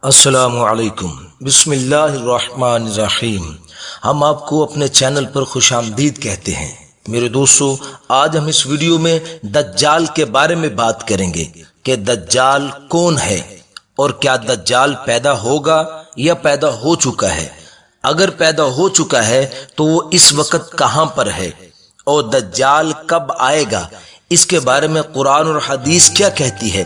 السلام علیکم، بسم اللہ الرحمن الرحیم۔ ہم آپ کو اپنے چینل پر خوش آمدید کہتے ہیں۔ میرے دوستو، آج ہم اس ویڈیو میں دجال کے بارے میں بات کریں گے کہ دجال کون ہے اور کیا دجال پیدا ہوگا یا پیدا ہو چکا ہے۔ اگر پیدا ہو چکا ہے تو وہ اس وقت کہاں پر ہے اور دجال کب آئے گا، اس کے بارے میں قرآن اور حدیث کیا کہتی ہے،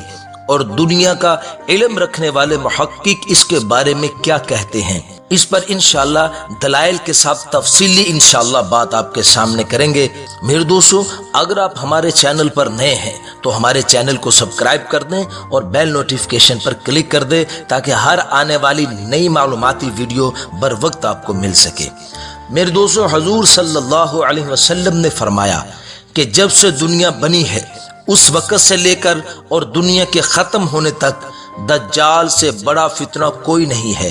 اور دنیا کا علم رکھنے والے محقق اس کے بارے میں کیا کہتے ہیں۔ اس پر انشاءاللہ دلائل کے ساتھ تفصیلی انشاءاللہ بات آپ کے سامنے کریں گے۔ میرے دوستو، اگر آپ ہمارے چینل پر نئے ہیں تو ہمارے چینل کو سبسکرائب کر دیں اور بیل نوٹیفیکیشن پر کلک کر دیں تاکہ ہر آنے والی نئی معلوماتی ویڈیو بر وقت آپ کو مل سکے۔ میرے دوستو، حضور صلی اللہ علیہ وسلم نے فرمایا کہ جب سے دنیا بنی ہے اس وقت سے لے کر اور دنیا کے ختم ہونے تک دجال سے بڑا فتنہ کوئی نہیں ہے۔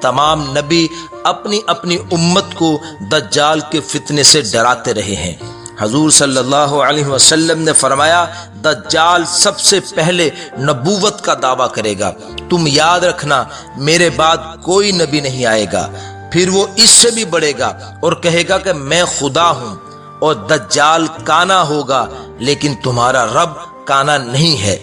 تمام نبی اپنی اپنی امت کو دجال کے فتنے سے ڈراتے رہے ہیں۔ حضور صلی اللہ علیہ وسلم نے فرمایا، دجال سب سے پہلے نبوت کا دعویٰ کرے گا۔ تم یاد رکھنا، میرے بعد کوئی نبی نہیں آئے گا۔ پھر وہ اس سے بھی بڑھے گا اور کہے گا کہ میں خدا ہوں، اور دجال کانا ہوگا لیکن تمہارا رب کانا نہیں ہے۔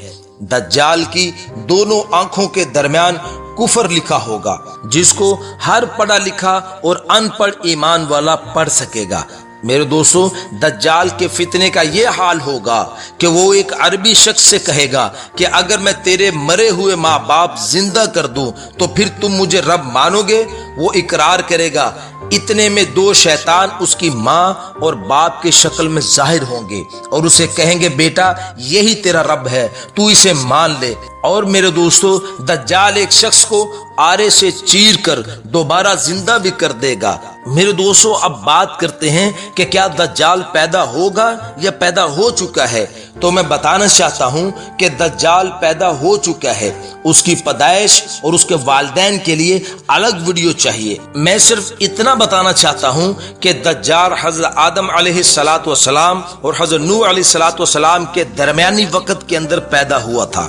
دجال کی دونوں آنکھوں کے درمیان کفر لکھا ہوگا، جس کو ہر پڑھا لکھا اور ان پڑھ ایمان والا پڑھ سکے گا۔ میرے دوستو، دجال کے فتنے کا یہ حال ہوگا کہ وہ ایک عربی شخص سے کہے گا کہ اگر میں تیرے مرے ہوئے ماں باپ زندہ کر دوں تو پھر تم مجھے رب مانو گے؟ وہ اقرار کرے گا۔ اتنے میں دو شیطان اس کی ماں اور باپ کی شکل میں ظاہر ہوں گے اور اسے کہیں گے، بیٹا یہی تیرا رب ہے، تو اسے مان لے۔ اور میرے دوستو، دجال ایک شخص کو آرے سے چیر کر دوبارہ زندہ بھی کر دے گا۔ میرے دوستو، اب بات کرتے ہیں کہ کیا دجال پیدا ہوگا یا پیدا ہو چکا ہے۔ تو میں بتانا چاہتا ہوں کہ دجال پیدا ہو چکا ہے۔ اس کی پیدائش اور اس کے والدین کے لیے الگ ویڈیو چاہیے۔ میں صرف اتنا بتانا چاہتا ہوں کہ دجال حضرت آدم علیہ السلام اور حضرت نوح علیہ السلام کے درمیانی وقت کے اندر پیدا ہوا تھا،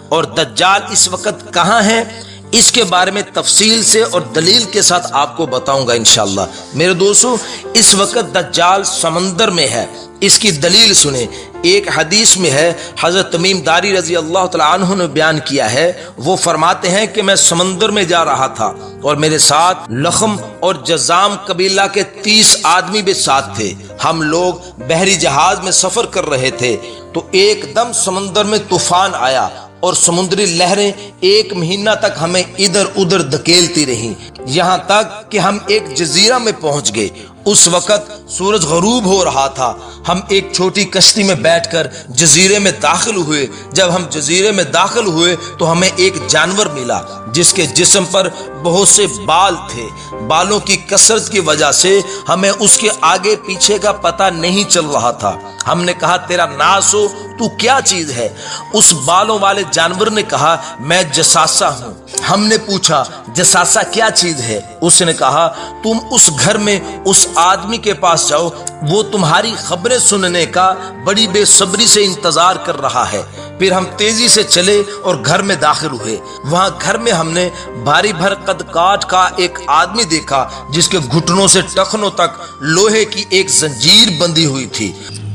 اور دجال اس وقت کہاں ہے اس کے بارے میں تفصیل سے اور دلیل کے ساتھ آپ کو بتاؤں گا انشاءاللہ۔ میرے دوستو، اس وقت دجال سمندر میں ہے۔ اس کی دلیل سنیں۔ ایک حدیث میں ہے، حضرت تمیم داری رضی اللہ تعالیٰ عنہ نے بیان کیا ہے، وہ فرماتے ہیں کہ میں سمندر میں جا رہا تھا اور میرے ساتھ لخم اور جزام قبیلہ کے 30 آدمی بھی ساتھ تھے۔ ہم لوگ بحری جہاز میں سفر کر رہے تھے تو ایک دم سمندر میں طوفان آیا اور سمندری لہریں 1 مہینہ تک ہمیں ادھر ادھر دھکیلتی رہیں، یہاں تک کہ ہم ایک جزیرہ میں پہنچ گئے۔ اس وقت سورج غروب ہو رہا تھا۔ ہم ایک چھوٹی کشتی میں بیٹھ کر جزیرے میں داخل ہوئے۔ جب ہم جزیرے میں داخل ہوئے تو ہمیں ایک جانور ملا جس کے جسم پر بہت سے بال تھے۔ بالوں کی کثرت کی وجہ سے ہمیں اس کے آگے پیچھے کا پتہ نہیں چل رہا تھا۔ ہم نے کہا، تیرا ناس ہو، تو کیا چیز ہے؟ اس بالوں والے جانور نے کہا، میں جساسہ ہوں۔ ہم نے پوچھا، جساسہ کیا چیز ہے؟ اس نے کہا، تم اس گھر میں اس آدمی کے پاس جاؤ، وہ تمہاری خبریں سننے کا بڑی بے صبری سے انتظار کر رہا ہے۔ پھر ہم تیزی سے چلے اور گھر میں داخل ہوئے۔ وہاں گھر میں ہم نے بھاری بھر قد کاٹ کا ایک آدمی دیکھا جس کے گھٹنوں سے ٹخنوں تک لوہے کی ایک زنجیر بندھی ہوئی تھی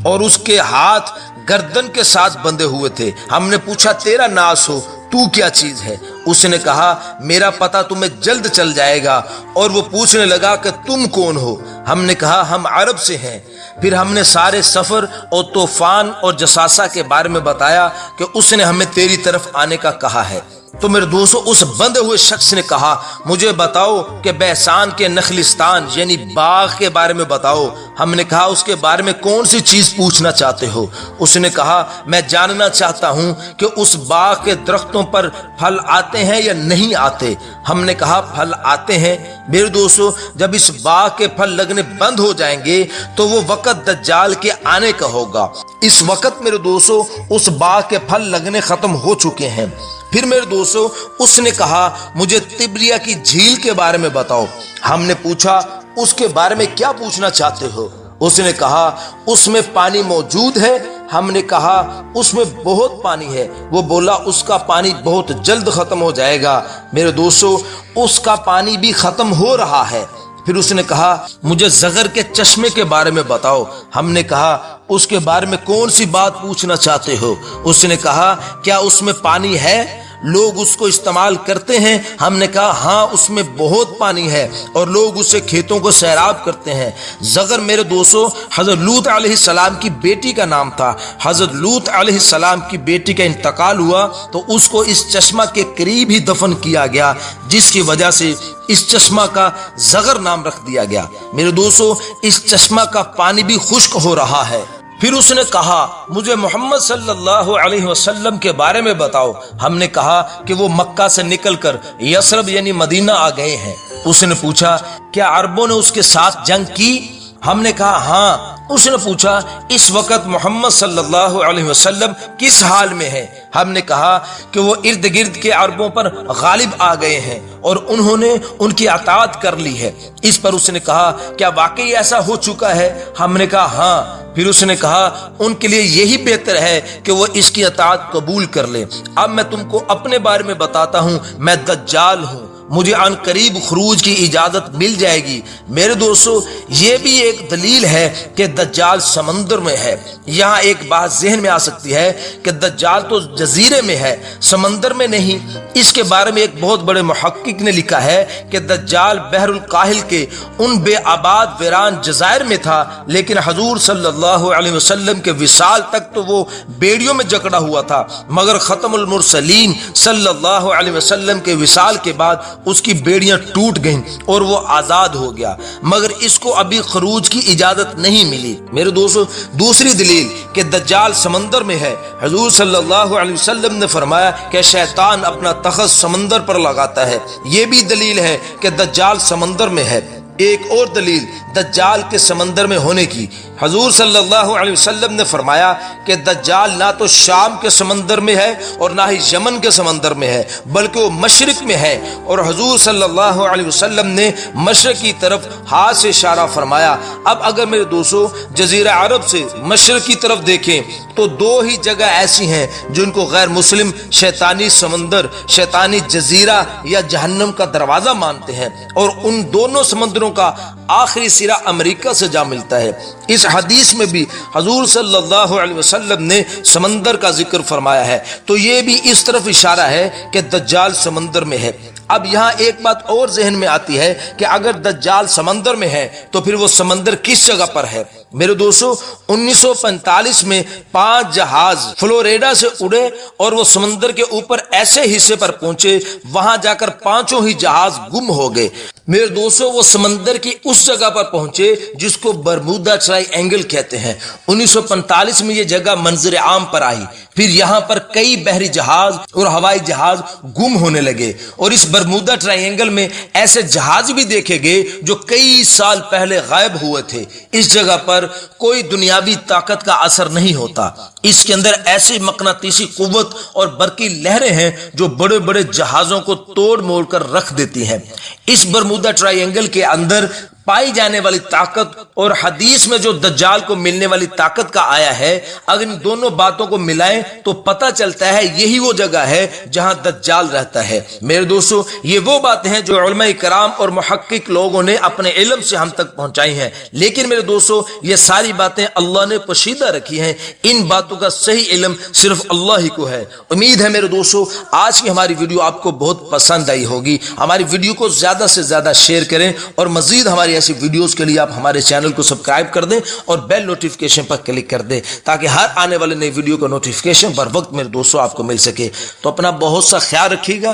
اور اس کے ہاتھ گردن کے ساتھ بندھے ہوئے تھے۔ ہم نے پوچھا، تیرا ناس ہو، تو کیا چیز ہے؟ اس نے کہا، میرا پتہ تمہیں جلد چل جائے گا۔ اور وہ پوچھنے لگا کہ تم کون ہو؟ ہم نے کہا، ہم عرب سے ہیں۔ پھر ہم نے سارے سفر اور طوفان اور جساسہ کے بارے میں بتایا کہ اس نے ہمیں تیری طرف آنے کا کہا ہے۔ تو میرے دوستو، اس بندھے ہوئے شخص نے کہا، مجھے بتاؤ کہ بہسان کے نخلستان یعنی باغ کے بارے میں بتاؤ۔ ہم نے کہا، اس کے بارے میں کون سی چیز پوچھنا چاہتے ہو؟ اس نے کہا، میں جاننا چاہتا ہوں کہ اس باغ کے درختوں پر پھل آتے ہیں یا نہیں آتے۔ ہم نے کہا، پھل آتے ہیں۔ میرے دوستو، جب اس باغ کے پھل لگنے بند ہو جائیں گے تو وہ وقت دجال کے آنے کا ہوگا۔ اس وقت میرے دوستو، اس باغ کے پھل لگنے ختم ہو چکے ہیں۔ پھر میرے دوستو، اس نے کہا، مجھے تبریہ کی جھیل کے بارے میں بتاؤ۔ ہم نے پوچھا، اس کے بارے میں کیا پوچھنا چاہتے ہو؟ اس نے کہا، اس میں پانی موجود ہے ہم نے کہا اس میں بہت پانی ہے۔ وہ بولا اس کا پانی بہت جلد ختم ہو جائے گا۔ میرے دوستو اس کا پانی بھی ختم ہو رہا ہے۔ پھر اس نے کہا مجھے زغر کے چشمے کے بارے میں بتاؤ۔ ہم نے کہا اس کے بارے میں کون سی بات پوچھنا چاہتے ہو؟ اس نے کہا کیا اس میں پانی ہے؟ لوگ اس کو استعمال کرتے ہیں؟ ہم نے کہا ہاں اس میں بہت پانی ہے اور لوگ اسے کھیتوں کو سیراب کرتے ہیں۔ زغر میرے دوستو حضرت لوط علیہ السلام کی بیٹی کا نام تھا۔ حضرت لوط علیہ السلام کی بیٹی کا انتقال ہوا تو اس کو اس چشمہ کے قریب ہی دفن کیا گیا، جس کی وجہ سے اس چشمہ کا زغر نام رکھ دیا گیا۔ میرے دوستو اس چشمہ کا پانی بھی خشک ہو رہا ہے۔ پھر اس نے کہا مجھے محمد صلی اللہ علیہ وسلم کے بارے میں بتاؤ۔ ہم نے کہا کہ وہ مکہ سے نکل کر یثرب یعنی مدینہ آ گئے ہیں۔ اس نے پوچھا کیا عربوں نے اس کے ساتھ جنگ کی؟ ہم نے کہا ہاں۔ اس نے پوچھا اس وقت محمد صلی اللہ علیہ وسلم کس حال میں ہے؟ ہم نے کہا کہ وہ ارد گرد کے عربوں پر غالب آ گئے ہیں اور انہوں نے ان کی اطاعت کر لی ہے۔ اس پر اس نے کہا کیا واقعی ایسا ہو چکا ہے؟ ہم نے کہا ہاں۔ پھر اس نے کہا ان کے لیے یہی بہتر ہے کہ وہ اس کی اطاعت قبول کر لیں۔ اب میں تم کو اپنے بارے میں بتاتا ہوں، میں دجال ہوں، مجھے عن قریب خروج کی اجازت مل جائے گی۔ میرے دوستو یہ بھی ایک دلیل ہے کہ دجال سمندر میں ہے۔ یہاں ایک بات ذہن میں آ سکتی ہے کہ دجال تو جزیرے میں ہے، سمندر میں نہیں۔ اس کے بارے میں ایک بہت بڑے محقق نے لکھا ہے کہ دجال بحر الکاہل کے ان بے آباد ویران جزائر میں تھا، لیکن حضور صلی اللہ علیہ وسلم کے وصال تک تو وہ بیڑیوں میں جکڑا ہوا تھا، مگر ختم المرسلین صلی اللہ علیہ وسلم کے وصال کے بعد اس کی بیڑیاں ٹوٹ گئیں اور وہ آزاد ہو گیا، مگر اس کو ابھی خروج کی اجازت نہیں ملی۔ میرے دوستو دوسری دلیل کہ دجال سمندر میں ہے، حضور صلی اللہ علیہ وسلم نے فرمایا کہ شیطان اپنا تخت سمندر پر لگاتا ہے، یہ بھی دلیل ہے کہ دجال سمندر میں ہے۔ ایک اور دلیل دجال کے سمندر میں ہونے کی، حضور صلی اللہ علیہ وسلم نے فرمایا کہ دجال نہ تو شام کے سمندر میں ہے اور نہ ہی یمن کے سمندر میں ہے، بلکہ وہ مشرق میں ہے، اور حضور صلی اللہ علیہ وسلم نے مشرق کی طرف ہاتھ سے اشارہ فرمایا۔ اب اگر میرے دوستو جزیرہ عرب سے مشرق کی طرف دیکھیں تو دو ہی جگہ ایسی ہیں جن کو غیر مسلم شیطانی سمندر، شیطانی جزیرہ یا جہنم کا دروازہ مانتے ہیں، اور ان دونوں سمندروں کا آخری سرا امریکہ سے جا ملتا ہے۔ اس حدیث میں بھی حضور صلی اللہ علیہ وسلم نے سمندر کا ذکر فرمایا ہے، تو یہ بھی اس طرف اشارہ ہے کہ دجال سمندر میں ہے۔ اب یہاں ایک بات اور ذہن میں آتی ہے کہ اگر دجال سمندر میں ہے تو پھر وہ سمندر کس جگہ پر ہے؟ میرے دوستو 1945 میں 5 جہاز فلوریڈا سے اڑے اور وہ سمندر کے اوپر ایسے حصے پر پہنچے، وہاں جا کر 5 ہی جہاز گم ہو گئے۔ میرے دوستو وہ سمندر کی اس جگہ پر پہنچے جس کو برمودا ٹرائی اینگل کہتے ہیں۔ 1945 میں یہ جگہ منظر عام پر آئی، پھر یہاں پر کئی بحری جہاز اور ہوائی جہاز گم ہونے لگے، اور اس برمودا ٹرائی اینگل میں ایسے جہاز بھی دیکھے گئے جو کئی سال پہلے غائب ہوئے تھے۔ اس جگہ پر کوئی دنیاوی طاقت کا اثر نہیں ہوتا، اس کے اندر ایسی مقناطیسی قوت اور برقی لہریں ہیں جو بڑے بڑے جہازوں کو توڑ موڑ کر رکھ دیتی ہیں۔ اس برمودا ٹرائی اینگل کے اندر پائی جانے والی طاقت اور حدیث میں جو دجال کو ملنے والی طاقت کا آیا ہے، اگر ان دونوں باتوں کو ملائیں تو پتہ چلتا ہے یہی وہ جگہ ہے جہاں دجال رہتا ہے۔ میرے دوستو یہ وہ باتیں ہیں جو علماء کرام اور محقق لوگوں نے اپنے علم سے ہم تک پہنچائی ہیں، لیکن میرے دوستو یہ ساری باتیں اللہ نے پوشیدہ رکھی ہیں، ان باتوں کا صحیح علم صرف اللہ ہی کو ہے۔ امید ہے میرے دوستو آج کی ہماری ویڈیو آپ کو بہت پسند آئی ہوگی۔ ہماری ویڈیو کو زیادہ سے زیادہ شیئر کریں، اور مزید ہماری ایسی ویڈیوز کے لیے آپ ہمارے چینل کو سبسکرائب کر دیں اور بیل نوٹیفیکیشن پر کلک کر دیں، تاکہ ہر آنے والے نئی ویڈیو کا نوٹیفیکیشن بر وقت میرے دوستوں آپ کو مل سکے۔ تو اپنا بہت سا خیال رکھیے گا،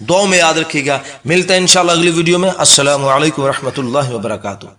دعاؤں میں یاد رکھیے گا۔ ملتے ہیں انشاءاللہ اگلی ویڈیو میں۔ السلام علیکم ورحمۃ اللہ وبرکاتہ۔